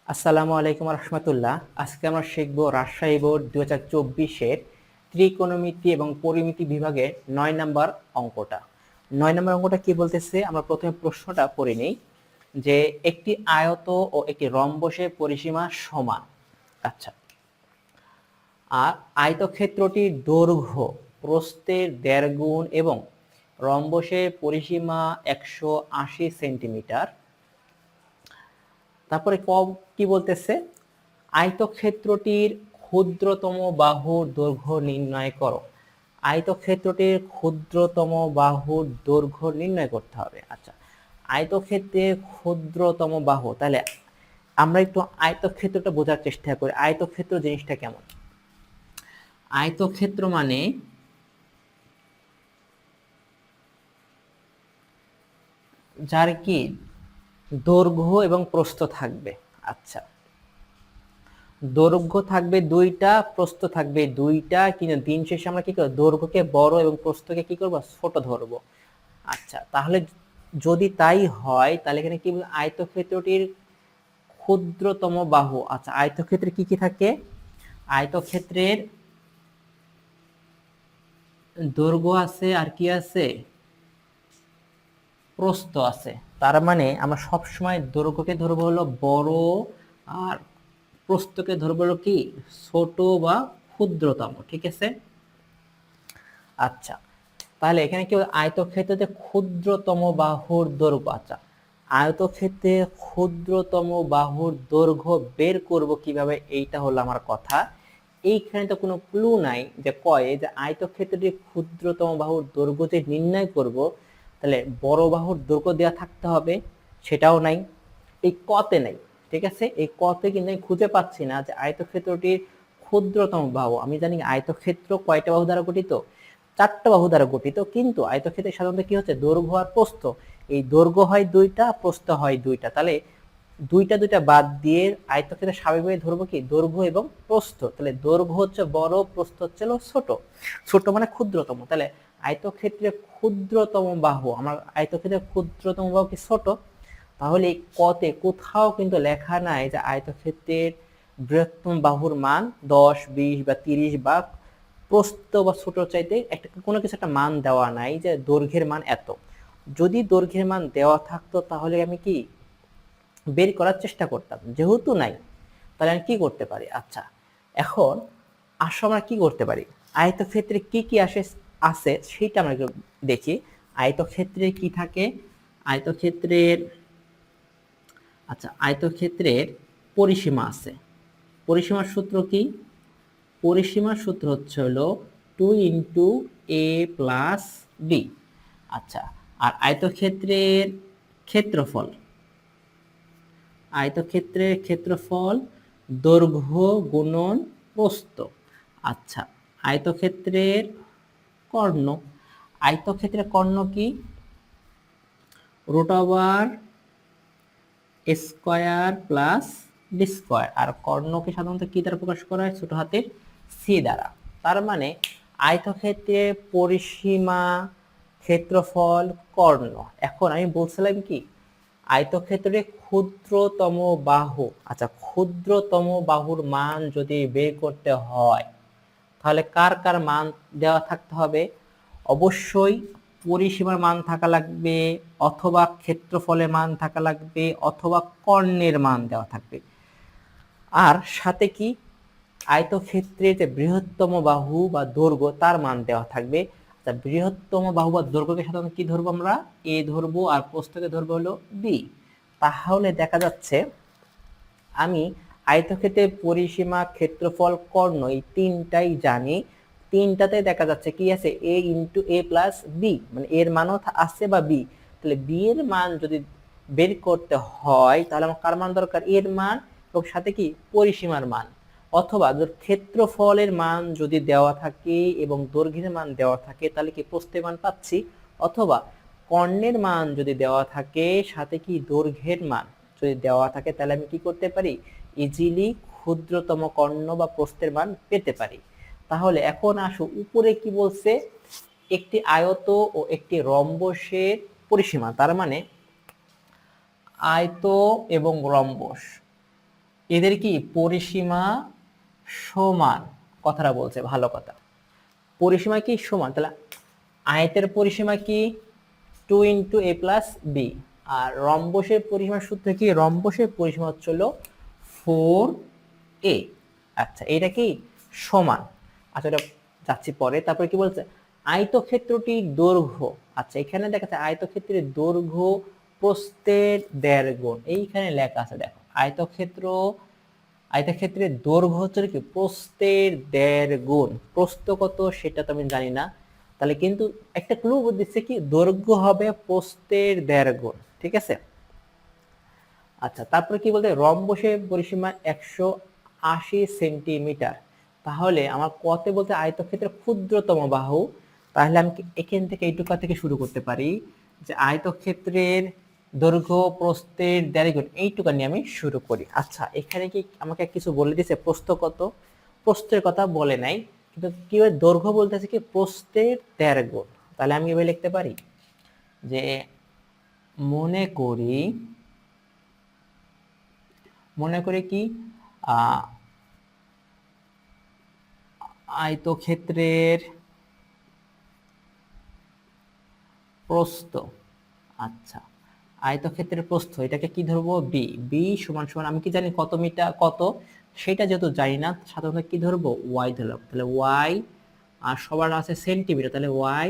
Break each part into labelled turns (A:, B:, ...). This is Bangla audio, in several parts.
A: আসসালামু আলাইকুম রহমতুল্লাহ। আজকে আমরা শিখব রাজশাহী বোর্ড 2024-এর ত্রিকোণমিতি এবং পরিমিতি বিভাগের 9 নম্বর অঙ্কটা। 9 নম্বর অঙ্কটা কি বলতেছে, আমরা প্রথমে প্রশ্নটা পড়ে নেই যে একটি আয়ত ও একটি রম্বসের পরিসীমা সমান। আচ্ছা, আর আয়তক্ষেত্রটির দৈর্ঘ্য প্রস্থের 1.5 গুণ এবং রম্বসের পরিসীমা 180 সেন্টিমিটার। তারপরে কি বলতেছে, আয়তক্ষেত্রটির ক্ষুদ্রতম বাহুর দৈর্ঘ্য নির্ণয় করো। আয়তক্ষেত্রটির ক্ষুদ্রতম বাহুর দৈর্ঘ্য নির্ণয় করতে হবে। আচ্ছা, আয়তক্ষেত্রের ক্ষুদ্রতম বাহু, তাহলে আমরা একটু আয়তক্ষেত্রটা বোঝার চেষ্টা করি। আয়তক্ষেত্র জিনিসটা কেমন? আয়তক্ষেত্র মানে যার কি দৈর্ঘ্য এবং প্রস্থ থাকবে। আচ্ছা, দৈর্ঘ্য থাকবে 2টা, প্রস্থ থাকবে 2টা, কিন্তু দিন শেষে আমরা কি করব, দৈর্ঘ্যকে বড় এবং প্রস্থকে কি করব, ছোট ধরব। আচ্ছা, তাহলে যদি তাই হয় তাহলে এখানে কি বলবো, আয়তক্ষেত্রটির ক্ষুদ্রতম বাহু। আচ্ছা, আয়তক্ষেত্রে কি কি থাকে? আয়তক্ষেত্রের দৈর্ঘ্য আছে, আর কি আছে, প্রস্থ আছে। তার মানে আমরা সব সময় দৈর্ঘ্যকে ধরবো হলো বড়, আর প্রস্থকে ধরবো হলো কি ছোট বা ক্ষুদ্রতম। ঠিক আছে। আচ্ছা, তাহলে এখানে কি আয়তক্ষেত্রে ক্ষুদ্রতম বাহুর দৈর্ঘ্য। আচ্ছা, আয়তক্ষেত্রে ক্ষুদ্রতম বাহুর দৈর্ঘ্য বের করব কিভাবে, এইটা হলো আমার কথা। এইখানে তো কোনো ক্লু নাই যে কয় যে আয়তক্ষেত্রটি ক্ষুদ্রতম বাহুর দৈর্ঘ্য যে নির্ণয় করব, তাহলে বড় বাহুর দৈর্ঘ্য দেওয়া থাকতে হবে, সেটাও নাই, এই কতে নাই। ঠিক আছে, এই কতে কিন্তু আমি খুঁজে পাচ্ছি না যে আয়তক্ষেত্রটির ক্ষুদ্রতম বাহু। আমি জানি আয়তক্ষেত্র কয়টা বাহু দ্বারা গঠিত, 4টা বাহু দ্বারা গঠিত, কিন্তু আয়তক্ষেত্রে সাধারণত কি হচ্ছে, দৈর্ঘ্য আর প্রস্থ। এই দৈর্ঘ্য হয় 2টা, প্রস্থ হয় 2টা, তাহলে 2টা বাদ দিয়ে আয়তক্ষেত্রে স্বাভাবিকভাবে ধরবো কি দৈর্ঘ্য এবং প্রস্থ। তাহলে দৈর্ঘ্য হচ্ছে বড়, প্রস্থ হচ্ছে ছোট। ছোট মানে ক্ষুদ্রতম। তাহলে আয়তক্ষেত্রে ক্ষুদ্রতম বাহু, আমার আয়তক্ষেত্রের ক্ষুদ্রতম বাহু কি ছোট। তাহলে এই কতে কোথাও কিন্তু লেখা নাই যে আয়তক্ষেত্রের বৃহত্তম বাহুর মান 10, 20 বা 30 বা প্রস্থ বা ছোট চাইতে একটা কোনো কিছু একটা মান দেওয়া নাই যে দৈর্ঘ্যের মান এত। যদি দৈর্ঘ্যের মান দেওয়া থাকতো তাহলে আমি কি বের করার চেষ্টা করতাম, যেহেতু নাই তাহলে আমি কি করতে পারি। আচ্ছা, এখন আসো আমরা কি করতে পারি, আয়তক্ষেত্রে কি কি আছে সেটা আমরা একটু দেখি। আয়তক্ষেত্রে কি থাকে, আয়তক্ষেত্রের আচ্ছা, আয়তক্ষেত্রের পরিসীমা আছে। পরিসীমার সূত্র কি? পরিসীমার সূত্র হচ্ছে হলো 2 ইন্টু a প্লাস বি। আচ্ছা, আর আয়তক্ষেত্রের ক্ষেত্রফল, আয়তক্ষেত্রের ক্ষেত্রফল দৈর্ঘ্য গুণন প্রস্থ। আচ্ছা, আয়তক্ষেত্রের কর্ণ, আয়তক্ষেত্রের কর্ণ কি, root over square plus B square. আর কর্ণকে সাধারণত কি দ্বারা প্রকাশ করা হয়, ছোট হাতের সি দ্বারা। তার মানে আয়তক্ষেত্রের পরিসীমা, ক্ষেত্রফল, কর্ণ। এখন আমি বলছিলাম কি আয়তক্ষেত্রের ক্ষুদ্রতম বাহু। আচ্ছা, ক্ষুদ্রতম বাহুর মান যদি বের করতে হয় তাহলে কার কার মান দেওয়া থাকতে হবে? অবশ্যই পরিসীমার মান থাকা লাগবে, অথবা ক্ষেত্রফলের মান থাকা লাগবে, অথবা কর্ণের মান দেওয়া থাকবে। আর সাথে কি আয়তক্ষেত্রের যে বৃহত্তম বাহু বা দৈর্ঘ্য তার মান দেওয়া থাকবে। বৃহত্তম বাহু বা দৈর্ঘ্যকে সাধারণত কি ধরবো আমরা, এ ধরবো, আর প্রস্থকে ধরবো হলো বি। তাহলে দেখা যাচ্ছে আমি আয়তক্ষেত্রের পরিসীমা, ক্ষেত্রফল, কর্ণ এই তিনটাই জানি। তিনটাতে দেখা যাচ্ছে কি আছে, a into a plus B, মানে এর মানও আছে বা বি। তাহলে বি এর মান যদি বের করতে হয় তাহলে আমার কার মান দরকার, এর মান এবং সাথে কি পরিসীমার মান। অথবা ক্ষেত্রফলের মান যদি দেওয়া থাকে এবং দৈর্ঘ্যের মান দেওয়া থাকে তাহলে কি প্রস্থের মান পাচ্ছি, অথবা কর্ণের মান যদি দেওয়া থাকে সাথে কি দৈর্ঘ্যের মান যদি দেওয়া থাকে তাহলে আমি কি করতে পারি, ইজিলি ক্ষুদ্রতম কর্ণ বা প্রস্থের মান পেতে পারি। তাহলে এখন আসো উপরে কি বলছে, একটি আয়ত ও একটি রম্বসের পরিসীমা। তার মানে আয়ত এবং রম্বস, এদের কি পরিসীমা সমান, কথাটা বলছে, ভালো কথা। পরিসীমা কি সমান, তাহলে আয়তের পরিসীমা কি 2 ইন্টু এ প্লাস বি, আর রম্বসের পরিসীমার সূত্র কি, রম্বসের পরিসীমা হচ্ছিল 4a। আচ্ছা, এটা কি সমান। আচ্ছা, এটা যাচ্ছি পরে। তারপরে কি বলছে, আয়তক্ষেত্রটির দৈর্ঘ্য। আচ্ছা, এখানে দেখা যাচ্ছে আয়তক্ষেত্রের দৈর্ঘ্য প্রস্থের 1.5 গুণ, এইখানে লেখা আছে, দেখো আয়তক্ষেত্রের দৈর্ঘ্য হচ্ছে কি প্রস্থের 1.5 গুণ। প্রস্থ কত সেটা তো আমি জানি না, তাহলে কিন্তু একটা ক্লু দিচ্ছে কি দৈর্ঘ্য হবে প্রস্থের 1.5 গুণ, ঠিক আছে। আচ্ছা, তারপরে কি বলতে, রম্বসের পরিসীমা 180 সেন্টিমিটার। তাহলে আমার কতে বলতে আয়তক্ষেত্রের ক্ষুদ্রতম বাহু, তাহলে আমি এখান থেকে এইটুকা থেকে শুরু করতে পারি যে আয়তক্ষেত্রের দৈর্ঘ্য প্রস্থের 1.5 গুণ, এইটুকা নিয়ে আমি শুরু করি। আচ্ছা, এখানে কি আমাকে কিছু বলে দিয়েছে প্রস্থ কত, প্রস্থের কথা বলে নাই, কিন্তু কি দৈর্ঘ্য বলতেছে কি প্রস্থের 1.5 গুণ। তাহলে আমি এভাবে লিখতে পারি যে মনে করি কি আয়তক্ষেত্রের প্রস্থ। আচ্ছা, আয়তক্ষেত্রের প্রস্থ এটাকে কি ধরবো, বি। বি সমান সমান আমি কি জানি কত মিটার কত, সেটা যেহেতু জানি না, সাধারণত কি ধরবো, ওয়াই ধরলাম। তাহলে ওয়াই, আর সবার আছে সেন্টিমিটার, তাহলে ওয়াই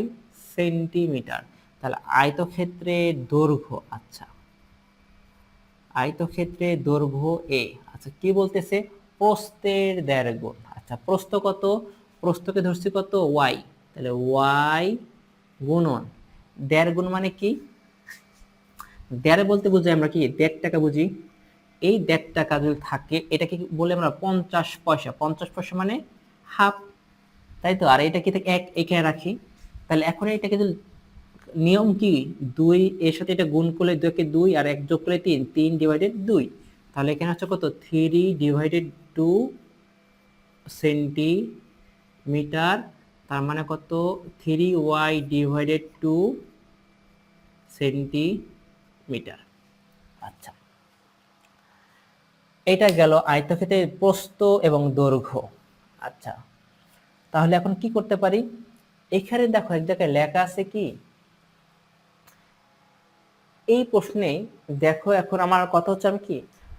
A: সেন্টিমিটার। তাহলে আয়তক্ষেত্রের দৈর্ঘ্য, আচ্ছা আয়তক্ষেত্রের দৈর্ঘ্য এ। আচ্ছা, কি বলতেছে, প্রস্থের 1.5 গুণ। আচ্ছা, প্রস্থ কত, প্রস্থকে ধরছি কত, ওয়াই, তাহলে ওয়াই গুণন 1.5 গুণ মানে কি, 1.5 বলতে বুঝি আমরা কি 1.5 টাকা বুঝি। এই 1.5 টাকা যদি থাকে এটাকে বলে আমরা 50 পয়সা। 50 পয়সা মানে হাফ, তাই তো। আর এটা কি থাকে 1, এখানে রাখি। তাহলে এখন এটাকে যদি নিয়ম কি, 2 এর সাথে এটা গুণ করলে 2 কে 2 আর 1 যোগ করলে 3, 3 ডিভাইডেড 2। তাহলে এখানে হচ্ছে কত, 3 ডিভাইডেড 2 সেন্টিমিটার। তার মানে কত, 3y ডিভাইডেড 2 সেন্টিমিটার। আচ্ছা, এটা গেল আয়তক্ষেত্রের প্রস্থ এবং দৈর্ঘ্য। আচ্ছা, তাহলে এখন কি করতে পারি, এখানে দেখো এক জায়গায় লেখা আছে কি, এই প্রশ্নে দেখো, এখন আমার কথা হচ্ছে আমি কি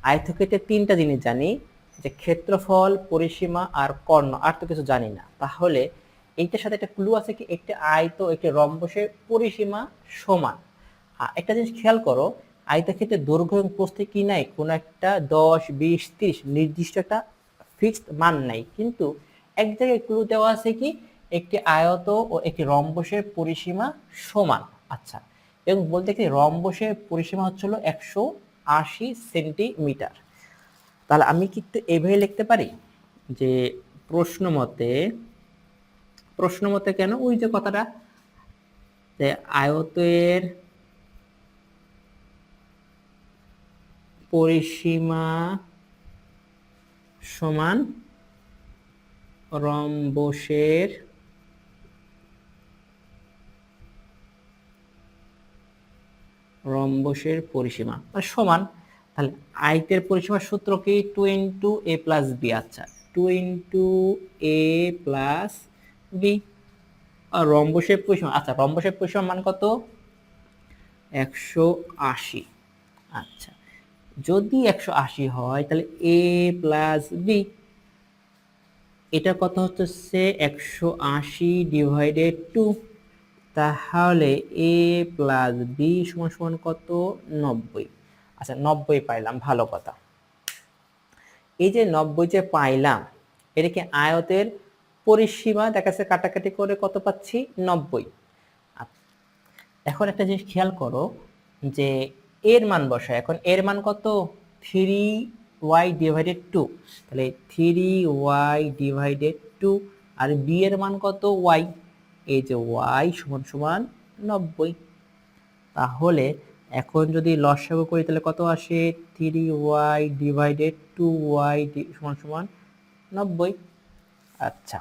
A: আয়তক্ষেত্রের 3টা জিনিস জানি, যে ক্ষেত্রফল, পরিসীমা আর কর্ণ, আর তো কিছু জানি না। তাহলে এইটার সাথে একটা ক্লু আছে কি, একটা আয়ত একটি রম্বসের পরিসীমা সমান। একটা জিনিস খেয়াল করো, আয়তক্ষেত্রের দৈর্ঘ্য এবং প্রস্থে কি নাই, কোন একটা 10, 20, 30 নির্দিষ্ট একটা ফিক্সড মান নাই, কিন্তু এক জায়গায় ক্লু দেওয়া আছে কি একটি আয়ত ও একটি রম্বসের পরিসীমা সমান। আচ্ছা, এবং বলতে কি রম্বসের পরিসীমা হচ্ছিল 180 সেন্টিমিটার। তাহলে আমি কিন্তু এভাবে লিখতে পারি যে প্রশ্ন মতে কেন, ওই যে কথাটা, যে আয়তের পরিসীমা সমান রম্বসের পরিসীমা সমান। তাহলে আয়তের পরিসীমার সূত্র কি, 2 ইন্টু এ প্লাস বি। আচ্ছা, 2 ইন্টু এ প্লাস বি। আর রম্বসের পরিসীমা, আচ্ছা রম্বসের পরিসীমা মান কত, 180। আচ্ছা, যদি 180 হয় তাহলে এ প্লাস বি, এটা কত হচ্ছে 180 ডিভাইডেড 2। তাহলে এ প্লাস বি সমান সমান কত, 90। আচ্ছা, 90 পাইলাম, ভালো কথা। এই যে 90 যে পাইলাম, এটা কি আয়তের পরিসীমা, দেখা যাচ্ছে কাটাকাটি করে কত পাচ্ছি, 90। এখন একটা জিনিস খেয়াল করো, যে এর মান বসায়, এখন এর মান কত, 3y ডিভাইডেড 2। তাহলে 3y ডিভাইডেড 2, আর বি এর মান কত, y। এই যে y সমান সমান 90। তাহলে এখন যদি লসাগু করি তাহলে কত আসে, 3y ডিভাইডেড 2y সমান সমান 90। আচ্ছা,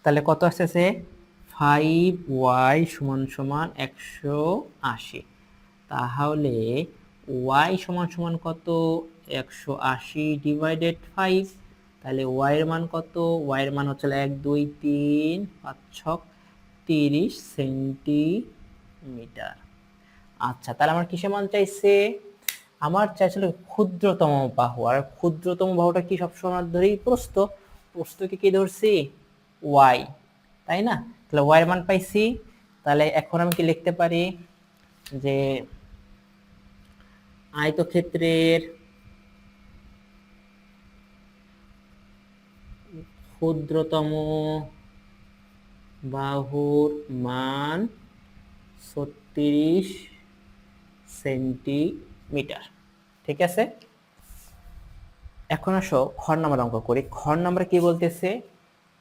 A: তাহলে কত আসতেছে, 5y সমান সমান 180। তাহলে y সমান সমান কত 180 ডিভাইডেড 5, তাহলে y এর মান কত, y এর মান হচ্ছে 1 2 3 5 6 30 সেন্টিমিটার। আচ্ছা, তাহলে আমার কিসের মান চাইছে, আমার চাইছিল ক্ষুদ্রতম বাহু, আর ক্ষুদ্রতম বাহুটা কি সবসময় ধরেই প্রস্থ, প্রস্থকে কি ধরছি y, তাই না? তাহলে y এর মান পাইছি। তাহলে এখন আমি কি লিখতে পারি যে আয়তক্ষেত্রের ক্ষুদ্রতম বাহুর মান 36 সেন্টিমিটার। ঠিক আছে, এখন আসো খ নম্বর অঙ্ক করি। খ নম্বরে কি বলতেছে,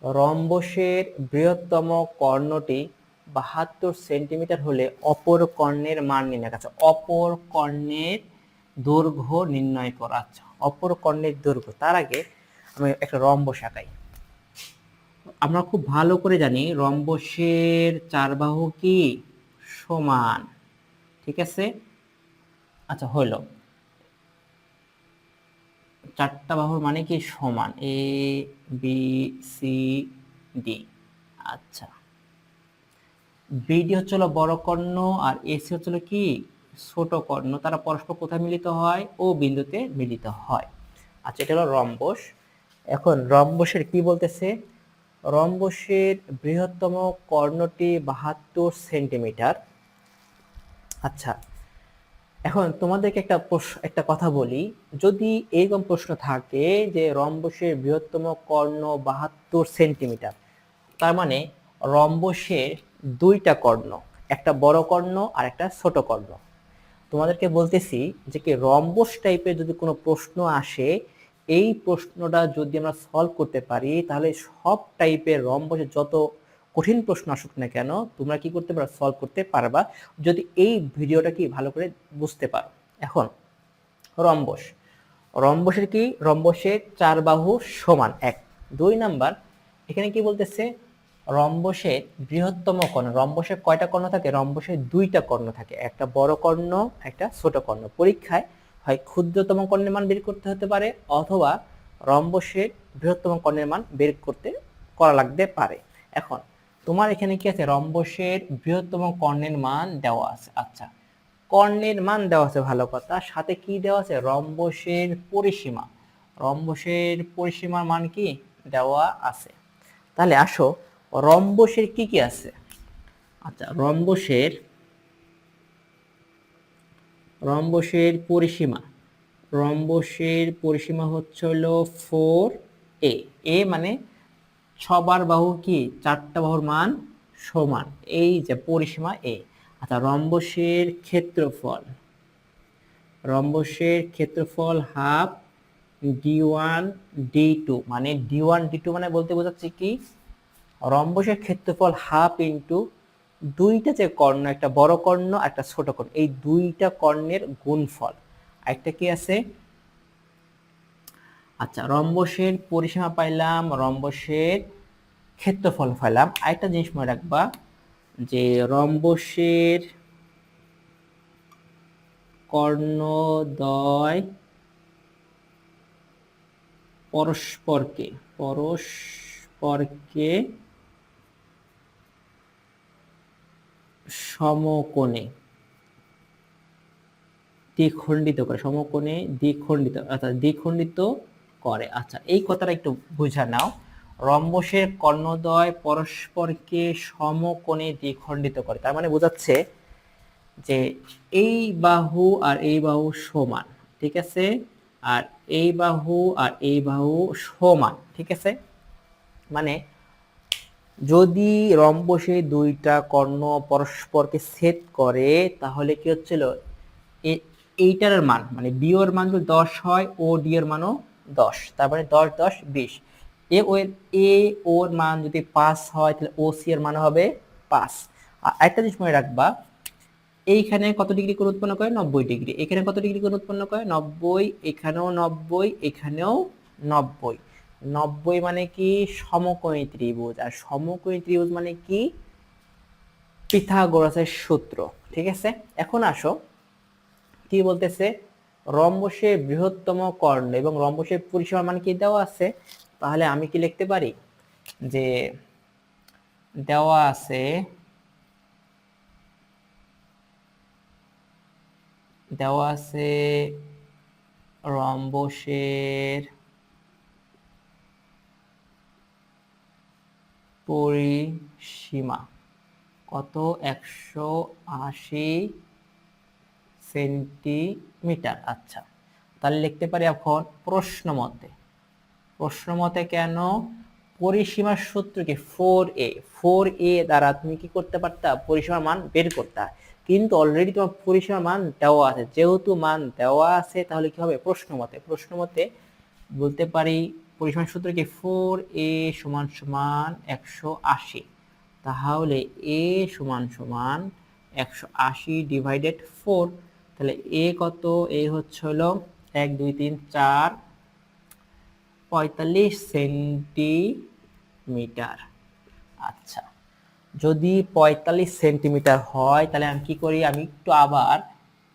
A: রম্বসের বৃহত্তম কর্ণটি 72 সেন্টিমিটার হলে অপর কর্ণের মান নির্ণয়। আচ্ছা, অপর কর্ণের দৈর্ঘ্য নির্ণয় করা। আচ্ছা, অপর কর্ণের দৈর্ঘ্য, তার আগে আমি একটা রম্বস আঁকাই। আমরা খুব ভালো করে জানি রম্বসের চার বাহু কি সমান, ঠিক আছে। আচ্ছা, হইলো চারটা বাহুর মানে কি সমান, এ বি সি ডি। আচ্ছা, বিডি হচ্ছিল বড় কর্ণ আর এসি হচ্ছিল কি ছোট কর্ণ, তারা পরস্পর কোথায় মিলিত হয়, ও বিন্দুতে মিলিত হয়। আচ্ছা, এটা হলো রম্বস। এখন রম্বসের কি বলতেছে, রম্বসের বৃহত্তম কর্ণটি 72 সেন্টিমিটার। আচ্ছা, এখন তোমাদেরকে একটা কথা বলি, যদি এরকম প্রশ্ন থাকে যে রম্বসের বৃহত্তম কর্ণ 72 সেন্টিমিটার, তার মানে রম্বসের দুইটা কর্ণ, একটা বড় কর্ণ আর একটা ছোট কর্ণ। তোমাদেরকে বলতেছি যে কি রম্বস টাইপের যদি কোনো প্রশ্ন আসে, এই প্রশ্নটা যদি আমরা সলভ করতে পারি, তাহলে সব টাইপের রম্বসের যত কঠিন প্রশ্ন আসুক না কেন, তোমরা কি করতে পারো, সলভ করতে পারবা, যদি এই ভিডিওটা কি ভালো করে বুঝতে পারো। এখন রম্বস, রম্বসের কি, রম্বসের চার বাহু সমান এক। দুই নাম্বার, এখানে কি বলতেছে, রম্বসের বৃহত্তম কর্ণ, রম্বসের কয়টা কর্ণ থাকে, রম্বসের দুইটা কর্ণ থাকে, একটা বড় কর্ণ একটা ছোট কর্ণ। পরীক্ষায় হয় ক্ষুদ্রতম কর্ণের মান বের করতে হতে পারে, অথবা রম্বসের বৃহত্তম কর্ণের মান বের করা লাগতে পারে। এখন তোমার এখানে কি আছে, রম্বসের বৃহত্তম কর্ণের মান দেওয়া আছে। আচ্ছা, কর্ণের মান দেওয়া আছে, ভালো কথা, সাথে কি দেওয়া আছে, রম্বসের পরিসীমা, রম্বসের পরিসীমার মান কি দেওয়া আছে। তাহলে আসো রম্বসের কি কি আছে। আচ্ছা, রম্বসের পরিসীমা, রম্বসের পরিসীমা হচ্ছে হলো 4a, এ মানে সবার বাহু কি চারটা বাহুর মান সমান, এই যে পরিসীমা এ। আচ্ছা, রম্বসের ক্ষেত্রফল, রম্বসের ক্ষেত্রফল হাফ d1 d2, মানে d1 d2 মানে বলতে বোঝাচ্ছে কি, রম্বসের ক্ষেত্রফল হাফ ইন্টু দুইটা যে কর্ণ, একটা বড় কর্ণ একটা ছোট কর্ণ, এই দুইটা কর্ণের গুণফল। একটা কি আছে, আচ্ছা, রম্বসের পরিসীমা পাইলাম, রম্বসের ক্ষেত্রফল পাইলাম। আরেকটা জিনিস মনে রাখবা যে রম্বসের কর্ণদ্বয় পরস্পরকে সমকোণে দ্বিখণ্ডিত করে, সমকোণে দ্বিখণ্ডিত, অর্থাৎ দ্বিখণ্ডিত করে। আচ্ছা, এই কথাটা একটু বুঝে নাও, রম্বসের কর্ণদ্বয় পরস্পরকে সমকোণে দ্বিখণ্ডিত করে, তার মানে বোঝাচ্ছে যে এই বাহু আর এই বাহু সমান, ঠিক আছে, আর এই বাহু আর এই বাহু সমান, ঠিক আছে। মানে যদি রম্বসে দুইটা কর্ণ পরস্পরকে ছেদ করে, তাহলে কি হচ্ছিল, এইটার মান মানে বি এর মান যদি 10 হয়, ও ডি এর মানও 10, তারপরে 10 10 20, এ ওর মান যদি 5 হয়, তাহলে ও সি এর মান হবে 5। আর একটা জিনিস মনে রাখবা, এইখানে কত ডিগ্রি কোণ উৎপন্ন করে, 90 ডিগ্রি, এখানে কত ডিগ্রি কোণ উৎপন্ন করে, 90, এখানেও 90, এখানেও 90। 90 মানে কি সমকোণী ত্রিভুজ, আর সমকোণী ত্রিভুজ মানে কি পিথাগোরাসের সূত্র, ঠিক আছে। এখন আসো কি বলতেছে, রম্বসের বৃহত্তম কর্ণ এবং রম্বসের পরিসীমার মান কি দেওয়া আছে, তাহলে আমি কি লিখতে পারি যে দেওয়া আছে রম্বসের পরিসীমা কত, 180 সেন্টিমিটার। আচ্ছা, তাহলে লিখতে পারি এখন প্রশ্ন মতে কেন, পরিসীমার সূত্র কি 4a, 4a দ্বারা তুমি কি করতে পারতা, পরিসীমার মান বের করতে, কিন্তু অলরেডি তোমার পরিসীমার মান দেওয়া আছে, যেহেতু মান দেওয়া আছে তাহলে কি হবে, প্রশ্ন মতে বলতে পারি পরিসীমার সূত্র কি 4a সমান সমান 180, তাহলে a সমান সমান 180 ডিভাইডেড 4, তাহলে a কত, a হচ্ছে হলো 1 2 3 4 45 সেন্টিমিটার। আচ্ছা, যদি 45 সেন্টিমিটার হয় তাহলে আমি কি করি, আমি একটু আবার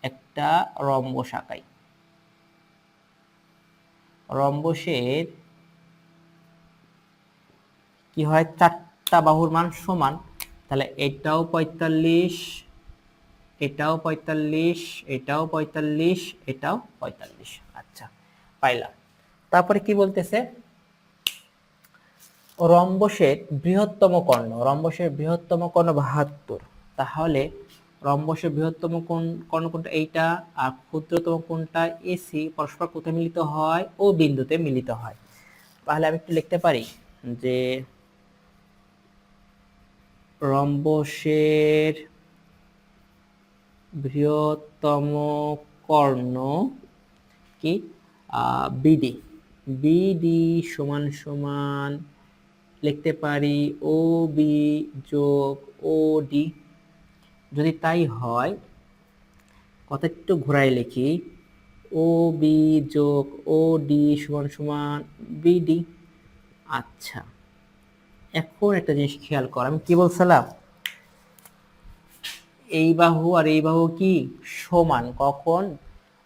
A: একটা রম্বস আঁকাই। রম্বসের কি হয়, 4টা বাহুর মান সমান, তাহলে এটাও 45, এটাও 45, এটাও 45, এটাও 45। আচ্ছা, পাইলাম। তারপরে কি বলতেছে, রম্বসের বৃহত্তম কর্ণ 72, তাহলে রম্বসের বৃহত্তম কর্ণ কোনটা, এইটা, আর ক্ষুদ্রতম কোনটা, এসি, পরস্পর কোথায় মিলিত হয়, ও বিন্দুতে মিলিত হয়। তাহলে আমি একটু লিখতে পারি যে রম্বসের বৃহত্তম কর্ণ কি, বিডি, বিডি সমান সমান লিখতে পারি ও বি যোগ ও ডি। যদি তাই হয়, কথা একটু ঘোরায় লিখি, ও বি যোগ ও ডি সমান সমান বিডি। আচ্ছা, এখন একটা জিনিস খেয়াল কর, আমি কি বলছিলাম, এই বাহু আর এই বাহু কি সমান, কখন,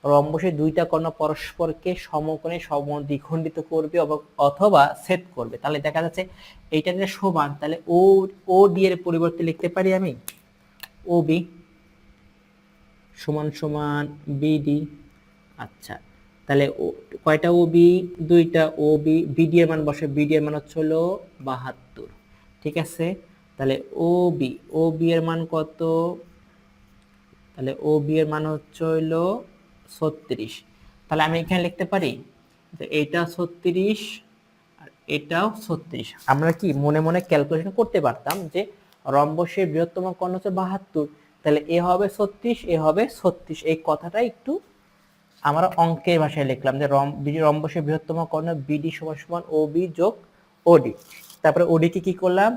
A: রম্বসের দুইটা কর্ণ পরস্পরকে সমকোণে সমদ্বিখণ্ডিত করবে অথবা ছেদ করবে। তাহলে দেখা যাচ্ছে এইটা যেটা সমান, তাহলে ও ডি এর পরিবর্তে লিখতে পারি আমি ও বি সমান সমান বিডি। আচ্ছা, তাহলে কয়টা ও বি, দুইটা ও বি, বিডি এর মান বসে, বিডি এর মান হচ্ছে হলো 72, ঠিক আছে। তাহলে ও বি এর মান কত, তাহলে ও বি এর মান হচ্ছে হলো 36। তাহলে আমি এখানে লিখতে পারি যে এটা 36 আর এটাও 36। আমরা কি মনে মনে ক্যালকুলেশন করতে পারতাম যে রম্বসের বৃহত্তম কর্ণ হচ্ছে 72, তাহলে এ হবে 36, এ হবে 36। এই কথাটা একটু আমরা অঙ্কের ভাষায় লিখলাম যে রম্বসের বৃহত্তম কর্ণ বিডি সমান সমান ও বি যোগ ওডি। তারপরে ওডি কে কি করলাম,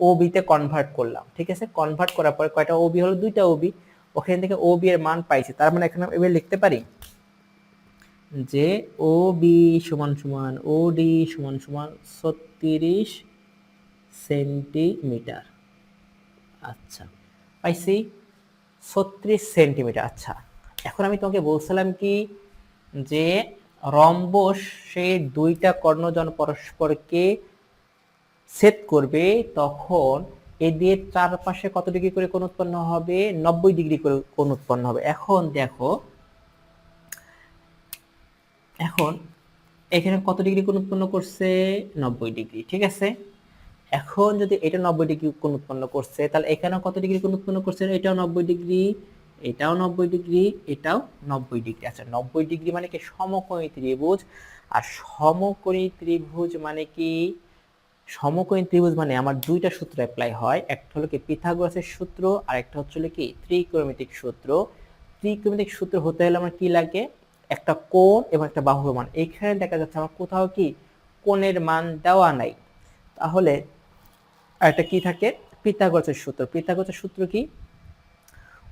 A: ও বি তে কনভার্ট করলাম, ঠিক আছে। কনভার্ট করার পরে কয়টা ওবি হলো, দুইটা ওবি, ওখান থেকে ও বি এর মান পাইছি। তার মানে এখানে এবার লিখতে পারি যে ও বি সমান সমান ও ডি সমান সমান 36 সেন্টিমিটার। আচ্ছা, পাইছি 36 সেন্টিমিটার। আচ্ছা, এখন আমি তোমাকে বলছিলাম কি যে রম্বস সেই দুইটা কর্ণ যখন পরস্পরকে ছেদ করবে তখন এদের চারপাশে কত ডিগ্রি করে কোণ উৎপন্ন হবে, 90 ডিগ্রি করে কোণ উৎপন্ন হবে। এখন দেখো, এখন এখানে কত ডিগ্রি কোণ উৎপন্ন করছে, 90 ডিগ্রি, ঠিক আছে। এখন যদি এটা 90 ডিগ্রি কোণ উৎপন্ন করছে, তাহলে এখানেও কত ডিগ্রি কোণ উৎপন্ন করছে, এটাও 90 ডিগ্রি, এটাও 90 ডিগ্রি, এটাও 90 ডিগ্রি। আচ্ছা, 90 ডিগ্রি মানে কি, সমকোণী ত্রিভুজ। আর সমকোণী ত্রিভুজ মানে কি, সমকোণী ত্রিভুজ মানে আমার দুইটা সূত্র অ্যাপ্লাই হয়, একটা হলো কি পিথাগোরাসের সূত্র, আর একটা হচ্ছে হলো কি ত্রিকোণমিতিক সূত্র। ত্রিকোণমিতিক সূত্র হতে হলে আমার কি লাগে, একটা কোণ এবং একটা বাহুর মান। এখানে দেখা যাচ্ছে আমার কোথাও কি কোণের মান দেওয়া নাই, তাহলে একটা কি থাকে, পিথাগোরাসের সূত্র। পিথাগোরাসের সূত্র কি,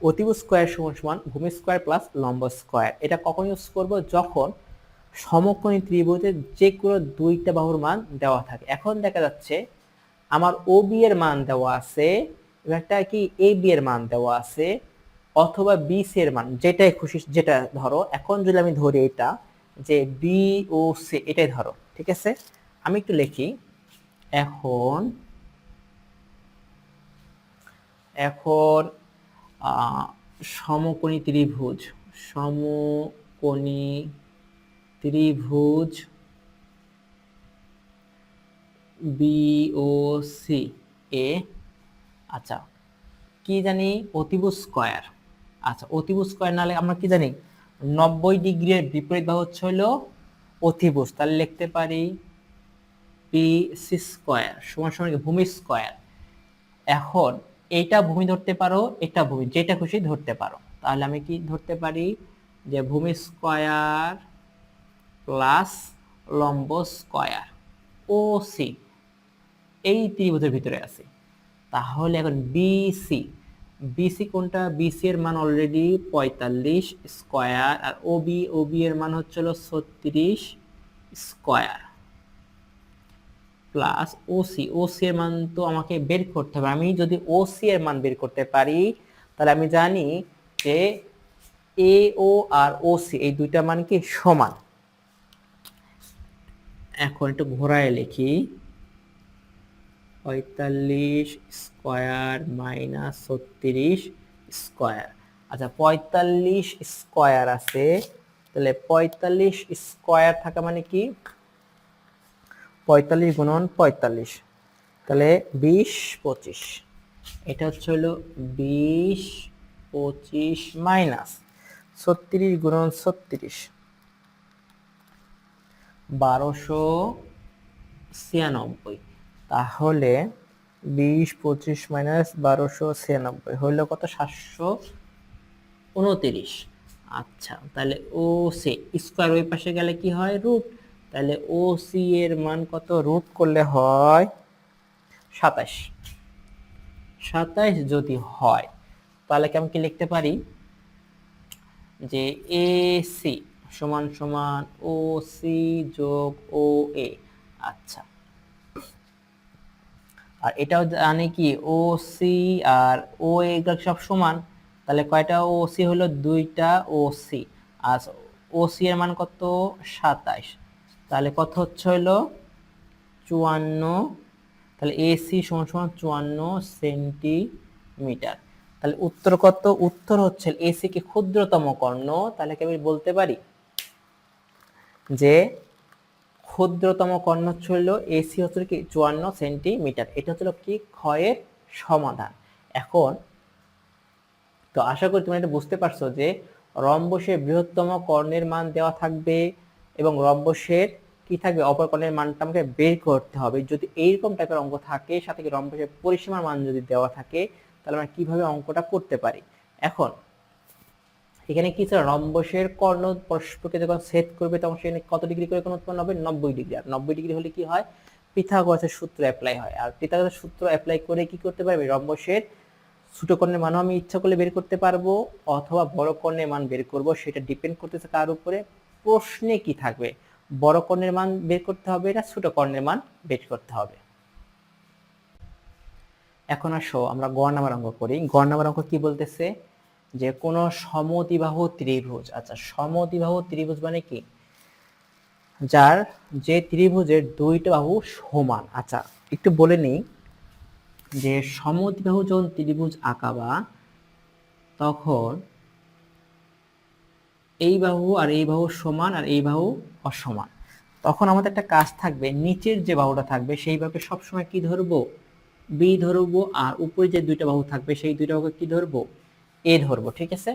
A: অতিভুজ স্কয়ার সমান সমান ভূমি স্কয়ার প্লাস লম্ব স্কয়ার। এটা কখন ইউজ করব, যখন সমকোণী ত্রিভুজের যে কোনো দুইটা বাহুর মান দেওয়া থাকে। এখন দেখা যাচ্ছে আমার ও বি এর মান দেওয়া আছে, একটা কি এ বি এর মান দেওয়া আছে, অথবা বিসি এর মান, যেটাই খুশি যেটা ধরো। এখন যদি আমি ধরি এটা যে বি ও সি, এটাই ধরো, ঠিক আছে। আমি একটু লিখি। এখন এখন সমকোণী ত্রিভুজ, সমকোণী ত্রিভুজ বিওসি এ, আচ্ছা কি জানি অতিভুজ স্কয়ার। আচ্ছা অতিভুজ স্কয়ার নালে আমরা কি জানি 90 ডিগ্রির বিপরীত বাহু হচ্ছে হলো অতিভুজ, তাহলে লিখতে পারি বিসি স্কয়ার সমান সমান ভূমি স্কয়ার। এখন এইটা ভূমি ধরতে পারো, এটা ভূমি, যেটা খুশি ধরতে পারো। তাহলে আমি কি ধরতে পারি যে ভূমি স্কয়ার প্লাস লম্ব স্কয়ার ও সি এই ত্রিভুজের ভিতরে আছে। তাহলে এখন বিসি, বিসি কোনটা, বিসি এর মান অলরেডি 45 স্কয়ার, আর ওবি এর মান হচ্ছে 36 স্কয়ার প্লাস ওসি এর মান তো আমাকে বের করতে হবে। আমি যদি ওসি এর মান বের করতে পারি তাহলে আমি জানি যে এ ও আর ওসি এই দুইটা মান কি সমান। এখন একটু ঘোরায় লিখি, 45 স্কয়ার মাইনাস 36 স্কয়ার। আচ্ছা 45 স্কয়ার আছে, তাহলে 45 স্কয়ার থাকা মানে কি 45 গুণন 45, তাহলে 20 25, এটা হচ্ছে হলো 20 25 মাইনাস 36 গুণন 36 1296, তাহলে 20 25 মাইনাস 1296 হইল কত 729। আচ্ছা তাহলে ও সি স্কয়ার ওই পাশে গেলে কি হয় রুট, তাহলে ও সি এর মান কত, রুট করলে হয় 27। 27 যদি হয় তাহলে কি আমি কি লিখতে পারি যে এ সি সমান সমান ও সি যোগ ও এ। আচ্ছা আর এটাও জানি কি ও সি আর ও এগুলো সব সমান, তাহলে কয়টা ও সি হলো দুইটা ও সি, আর ও সি এর মান কত 27, তাহলে কত হচ্ছে হলো 54, তাহলে এসি সমান সমান 54 সেন্টিমিটার। তাহলে উত্তর কত, উত্তর হচ্ছে এসি কি ক্ষুদ্রতম কর্ণ, তাহলে কি আমি বলতে পারি যে ক্ষুদ্রতম কর্ণ হচ্ছিল এসি হচ্ছে কি 54 সেন্টিমিটার। এটা হচ্ছিল কি ক্ষয়ের সমাধান। এখন তো আশা করি তোমরা এটা বুঝতে পারছো যে রম্বসের বৃহত্তম কর্ণের মান দেওয়া থাকবে এবং রম্বসের কি থাকবে অপর কর্ণের মানটা আমাকে বের করতে হবে। যদি এইরকম টাইপের অঙ্ক থাকে সাথে কি রম্বসের পরিসীমার মান যদি দেওয়া থাকে তাহলে আমরা কিভাবে অঙ্কটা করতে পারি। এখন এখানে কি ছিল, রম্বসের কর্ণ পরস্পরকে যখন ছেদ করবে তখন সেখানে কত ডিগ্রি করে কোণ উৎপন্ন হবে 90 ডিগ্রি, আর 90 ডিগ্রি হলে কি হয় পিথাগোরাসের সূত্র অ্যাপ্লাই হয়। আর পিথাগোরাসের সূত্র অ্যাপ্লাই করে কি করতে পারবে রম্বসের ছোট কর্ণের মানও আমি ইচ্ছা করলে বের করতে পারবো অথবা বড় কর্ণের মান বের করব, সেটা ডিপেন্ড করতেছে কার উপরে, প্রশ্নে কি থাকবে বড় কর্ণের মান বের করতে হবে না ছোট কর্ণের মান বের করতে হবে। এখন আসো আমরা গ নাম্বার অঙ্ক করি। গ নাম্বার অঙ্ক কি বলতেছে যে কোন সমদ্বিবাহু ত্রিভুজ, আচ্ছা সমদ্বিবাহু ত্রিভুজ মানে কি, যার যে ত্রিভুজের দুইটা বাহু সমান। আচ্ছা একটু বলে নিই যে সমদ্বিবাহু যখন ত্রিভুজ আঁকাবা তখন এই বাহু আর এই বাহু সমান আর এই বাহু অসমান, তখন আমাদের একটা কাজ থাকবে নিচের যে বাহুটা থাকবে সেই বাহুকে সবসময় কি ধরবো বি ধরবো, আর উপরে যে দুইটা বাহু থাকবে সেই দুইটা বাহুকে কি ধরবো এ ধরবো, ঠিক আছে।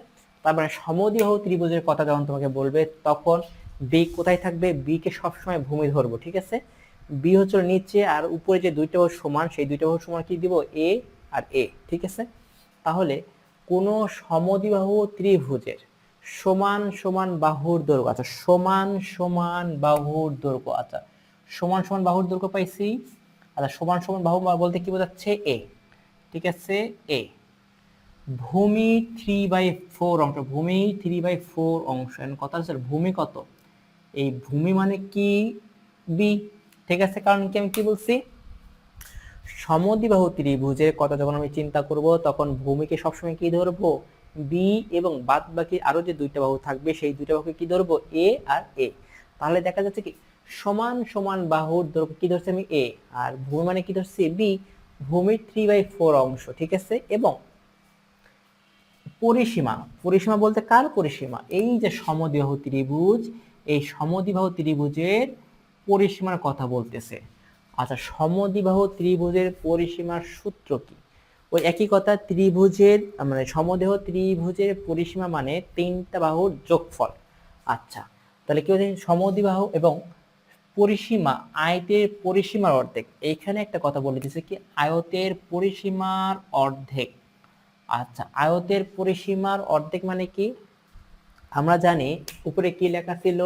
A: তারপরে সমদ্বিবাহু ত্রিভুজের কথা যখন তোমাকে বলবে তখন বি কোথায় থাকবে, বি কে সবসময় ভূমি ধরবো, ঠিক আছে। বি হচ্ছে নিচে আর উপরে যে দুইটা বাহু সমান সেই দুইটা বাহু সমান কি দিব এ আর এ, ঠিক আছে। তাহলে কোন সমদ্বিবাহু ত্রিভুজের সমান সমান বাহুর দৈর্ঘ্য, আচ্ছা সমান সমান বাহুর দৈর্ঘ্য, আচ্ছা সমান সমান বাহুর দৈর্ঘ্য পাইছি। আচ্ছা সমান সমান বাহু বলতে কি বোঝাচ্ছে এ, ঠিক আছে এ। ভূমি 3/4 অংশ, ভূমি 3/4 অংশ, কথা হচ্ছে ভূমি কত, এই ভূমি মানে কি বি, ঠিক আছে। কারণ কি আমি কি বলছি সমদ্বিবাহু ত্রিভুজের কথা যখন আমি চিন্তা করব তখন ভূমিকে সবসময় কি ধরবো বি এবং বাদ বাকি আরো যে দুইটা বাহু থাকবে সেই দুইটা বাহুকে কি ধরবো, এ আর এ। তাহলে দেখা যাচ্ছে কি সমান সমান বাহুর দৈর্ঘ্য কি ধরছি আমি, এ, আর ভূমি মানে কি ধরছি, বি, ভূমির 3/4 অংশ, ঠিক আছে। এবং পরিসীমা, পরিসীমা বলতে কার পরিসীমা, এই যে সমদ্বিবাহু ত্রিভুজ, এই সমদ্বিবাহু ত্রিভুজের পরিসীমার কথা বলতেছে। আচ্ছা, সমদ্বিবাহু ত্রিভুজের পরিসীমার সূত্র কি, ওই একই কথা, ত্রিভুজের মানে সমদ্বিবাহু ত্রিভুজের পরিসীমা মানে তিনটা বাহুর যোগফল। আচ্ছা, তাহলে কি হচ্ছে সমদ্বিবাহু এবং পরিসীমা, আয়তের পরিসীমার অর্ধেক। এইখানে একটা কথা বলে দিচ্ছে কি, আয়তের পরিসীমার অর্ধেক। আচ্ছা, আয়তের পরিসীমার অর্ধেক মানে কি, আমরা জানি উপরে কি লেখা ছিল,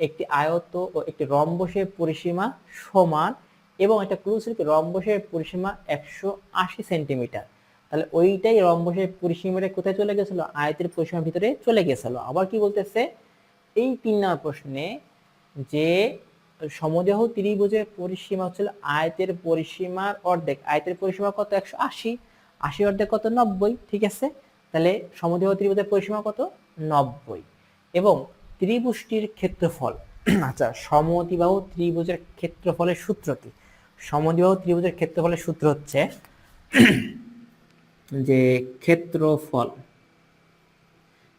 A: একটি আয়ত ও একটি রম্বসের পরিসীমা সমান, এবং একটা ক্লু ছিল কি রম্বসের পরিসীমা 180 সেন্টিমিটার। তাহলে ওইটাই রম্বসের পরিসীমাটা কোথায় চলে গেছিল, আয়তের পরিসীমার ভিতরে চলে গেছিল। আবার কি বলতেছে এই 3 নম্বর প্রশ্নে, যে সমদ্বিবাহু ত্রিভুজের পরিসীমা হচ্ছে আয়তের পরিসীমার অর্ধেক। আয়তের পরিসীমা কত, 180, 80 অর্ধেক কত, 90, ঠিক আছে। তাহলে সমদ্বিবাহু ত্রিভুজের পরিসীমা কত, 90। এবং ত্রিভুজটির ক্ষেত্রফল আচ্ছা, সমদ্বিবাহু ত্রিভুজের ক্ষেত্রফলের সূত্র কি, সমদ্বিবাহু ত্রিভুজের ক্ষেত্রফলের সূত্র হচ্ছে যে ক্ষেত্রফল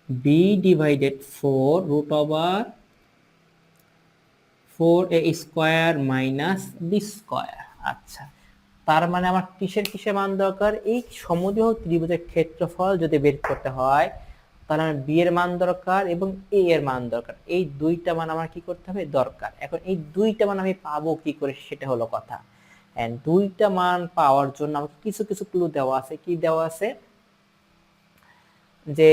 A: b/4√4a² - আচ্ছা, তার মানে আমার কিসের কিসের মান দরকার, এই সমদ্বিবাহু ত্রিভুজের ক্ষেত্রফল যদি বের করতে হয় তাহলে আমার বি এর মান দরকার এবং এ এর মান দরকার। এই দুইটা মান আমার কি করতে হবে, দরকার। এখন এই দুইটা মান আমি পাবো কি করে, সেটা হলো কথা। এন্ড দুইটা মান পাওয়ার জন্য আমাকে কিছু কিছু ক্লু দেওয়া আছে। কি দেওয়া আছে, যে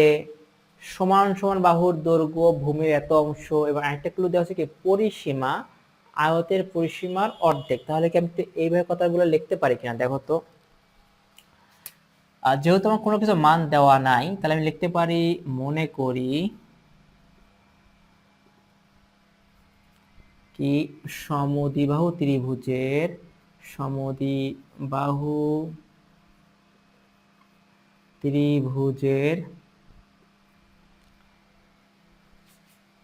A: সমান সমান বাহুর দৈর্ঘ্য ভূমির এত অংশ, এবং আরেকটা ক্লু দেওয়া আছে কি পরিসীমা আয়তের পরিসীমার অর্ধেক। তাহলে কি আমি এইভাবে কথাগুলো লিখতে পারি কিনা দেখো তো। যেহেতু আমার কোনো কিছু মান দেওয়া নাই, তাহলে আমি লিখতে পারি, মনে করি কি সমদ্বিবাহু ত্রিভুজের, সমদ্বিবাহু ত্রিভুজের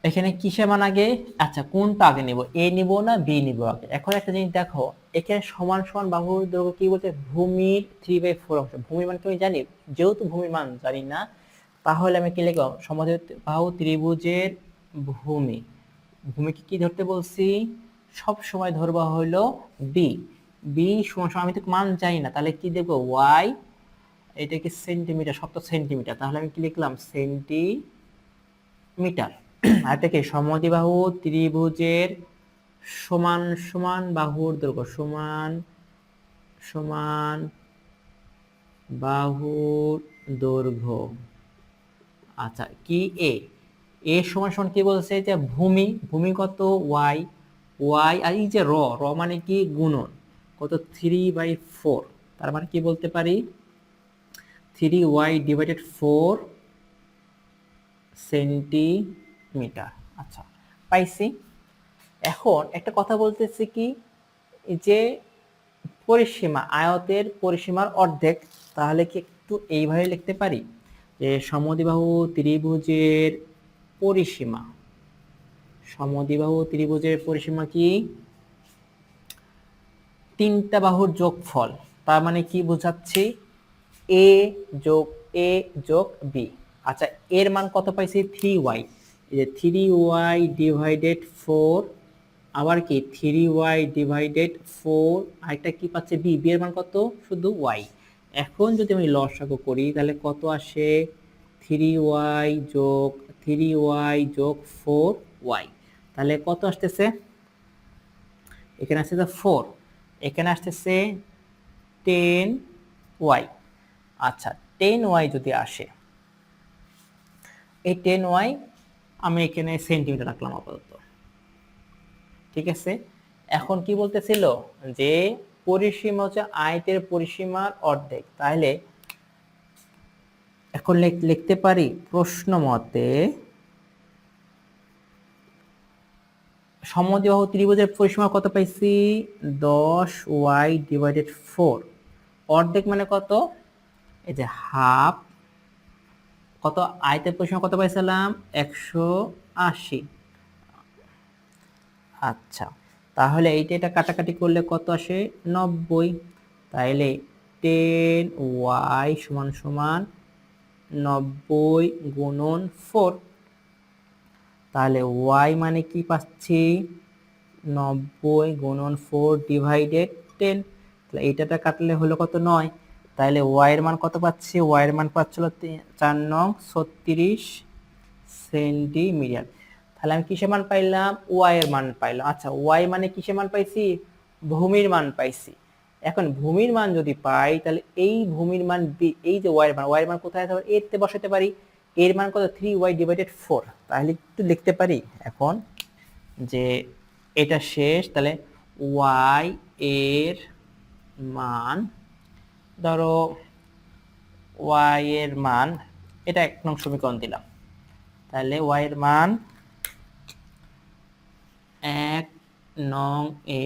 A: এখানে কিসের মান আগে, আচ্ছা কোনটা আগে নিব, এ নিব না বি নিব আগে। এখন একটা জিনিস দেখো, এখানে সমান সমান বাহুর দৈর্ঘ্য কি বলতে, ভূমির 3/4 অংশ। ভূমির মান তুমি জানি, যেহেতু ভূমির মান জানি না, তাহলে আমি কি লিখব, সমদ্বিবাহু ত্রিভুজের ভূমি, ভূমিকে কি ধরতে বলছি, সব সময় ধরবা হলো বি। বি সমান সমান, আমি তো মান জানি না, তাহলে কি দেবো, ওয়াই, এটা কি সেন্টিমিটার, 70 সেন্টিমিটার, তাহলে আমি কি লিখলাম, সেন্টিমিটার। আর এটা কি সমদ্বিবাহু ত্রিভুজের সমান সমান বাহুর দৈর্ঘ্য, সমান সমান বাহুর দৈর্ঘ্য। আচ্ছা, কি এ, এ সমান সমান কি বলছে, যে ভূমি, ভূমি কত, ওয়াই, ওয়াই, আর এই যে র, র মানে কি গুণন, কত, 3/4। তার মানে কি বলতে পারি, 3y/4 সেন্টিমিটার। আচ্ছা, পাইছি। এখন একটা কথা বলতেছি কি, যে পরিসীমা আয়তের পরিসীমার অর্ধেক, তাহলে কি একটু এইভাবে লিখতে পারি, যে সমদ্বিবাহু ত্রিভুজের পরিসীমা, সমদ্বিবাহু ত্রিভুজের পরিসীমা কি, তিনটা বাহুর যোগফল। তার মানে কি বোঝাচ্ছি, এ যোগ এ যোগ বি। আচ্ছা, এর মান কত পাইছি, 3y, এই যে 3y/4, আবার কি 3y/4, আরেকটা কি পাচ্ছে বি, বি এর মান কত, শুধু y। এখন যদি আমি লসাগু করি তাহলে কত আসে, 3y যোগ 3y যোগ 4y, তাহলে কত আসতেছে, এখানে আসতেছে 4, এখানে আসতেছে 10y। আচ্ছা, 10y যদি আসে, এই 10y আমি এখানে সেন্টিমিটার রাখলাম আপাতত, ঠিক আছে। এখন কি বলতেছিল, যে পরিসীমা হচ্ছে আয়তের পরিসীমার অর্ধেক, তাহলে এখন লিখতে পারি প্রশ্ন মতে, সমদ্বিবাহু ত্রিভুজের পরিসীমা কত পাইছি, 10y/4, অর্ধেক মানে কত, এই যে হাফ, কত আয়তের পরিসীমা কত পাইছিলাম 180। আচ্ছা, তাহলে এটা কাটাকাটি করলে কত আসে 90। তাহলে 10y সমান সমান 90 গুণন 4। তাহলে y মানে কি পাচ্ছি 90 গুণন 4 ডিভাইডেড 10। তাহলে এইটাটা কাটলে হলো কত 9। তাহলে y এর মান কত পাচ্ছি, y এর মান পাচ্ছিল 4 নং 36 সেন্টিমিটার। তাহলে আমি কিসের মান পাইলাম, y এর মান পাইলাম। আচ্ছা, y মানে কিসের মান পাইছি, ভূমির মান পাইছি। এখন ভূমির মান যদি পাই তাহলে এই ভূমির মান এই যে y এর মান কোথায় আছে, এর তে বসাতে পারি। এর মান কত 3y ডিভাইডেড 4। তাহলে একটু লিখতে পারি এখন যে এটা শেষ। তাহলে y এর মান ধরো y এর মান, এটা 1 নং সমীকরণ দিলাম। তাহলে y এর মান 1 নং এ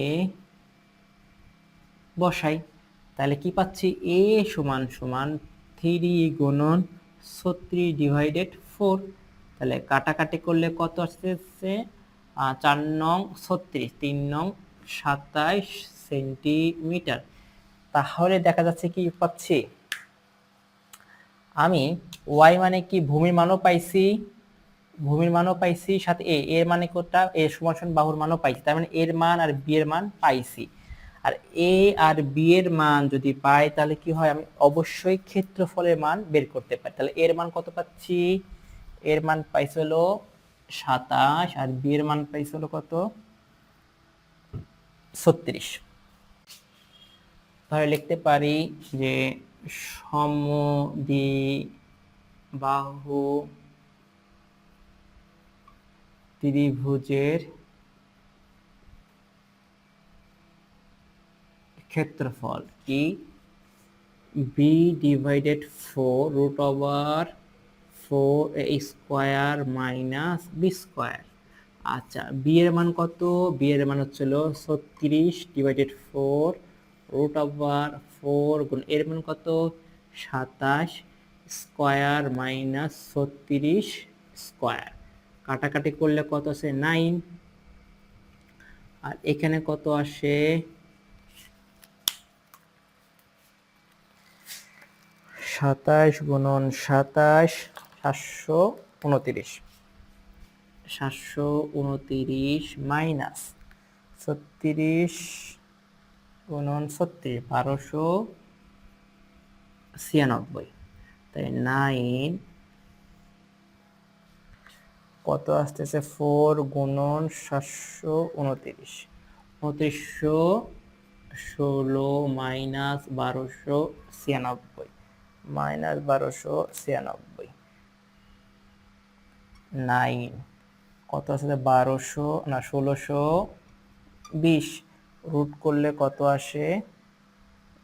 A: বসাই। তাহলে কি পাচ্ছি, a সমান সমান 3 গুণন 36 ডিভাইডেড 4। তাহলে কাটাকাটি করলে কত আসছে 4 নং 36, 3 নং 27 সেন্টিমিটার। তাহলে দেখা যাচ্ছে কি পাচ্ছি আমি y মানে কি ভূমির মানও পাইছি, সাথে এর মানে কোনটা, a সমান সমান বাহুর মানও পাইছি। তার মানে এর মান আর b এর মান পাইছি। আর a আর b এর মান যদি পাই তাহলে কি হয়, আমি অবশ্যই ক্ষেত্রফলের মান বের করতে পারি। তাহলে এর মান কত পাচ্ছি, এর মান পাইছি হলো 27 আর b এর মান পাইছি হলো কত 36। তাহলে লিখতে পারি যে সমদ্বিবাহু ত্রিভুজের ক্ষেত্রফল কি b divided 4 root over 4a square minus b square. আচ্ছা, b এর মান কত, b এর মান হচ্ছিল 36 ডিভাইডেড 4 রুট ওভার 4 গুণ এর মান কত 27 স্কয়ার মাইনাস 36 স্কয়ার। কাটাকাটি করলে কত আসে 9। আর এখানে কত আসে 27 গুণন 27 729, 729 মাইনাস 36 গুণন 36 1296। তাই 9 কত আসতেছে 4 গুণন 729, 2916 মাইনাস 1296, মাইনাস 1296। 9 কত আসছে 1620, রুট করলে কত আসে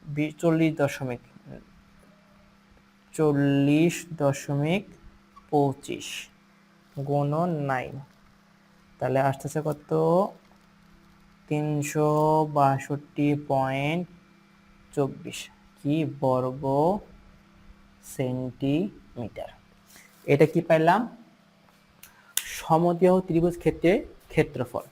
A: 40.25 গুণন 9। তাহলে আসতেছে কত 362.24 কি বর্গ সেন্টিমিটার। এটা কি পাইলাম, সমদ্বিবাহু ত্রিভুজ ক্ষেত্রের ক্ষেত্রফল।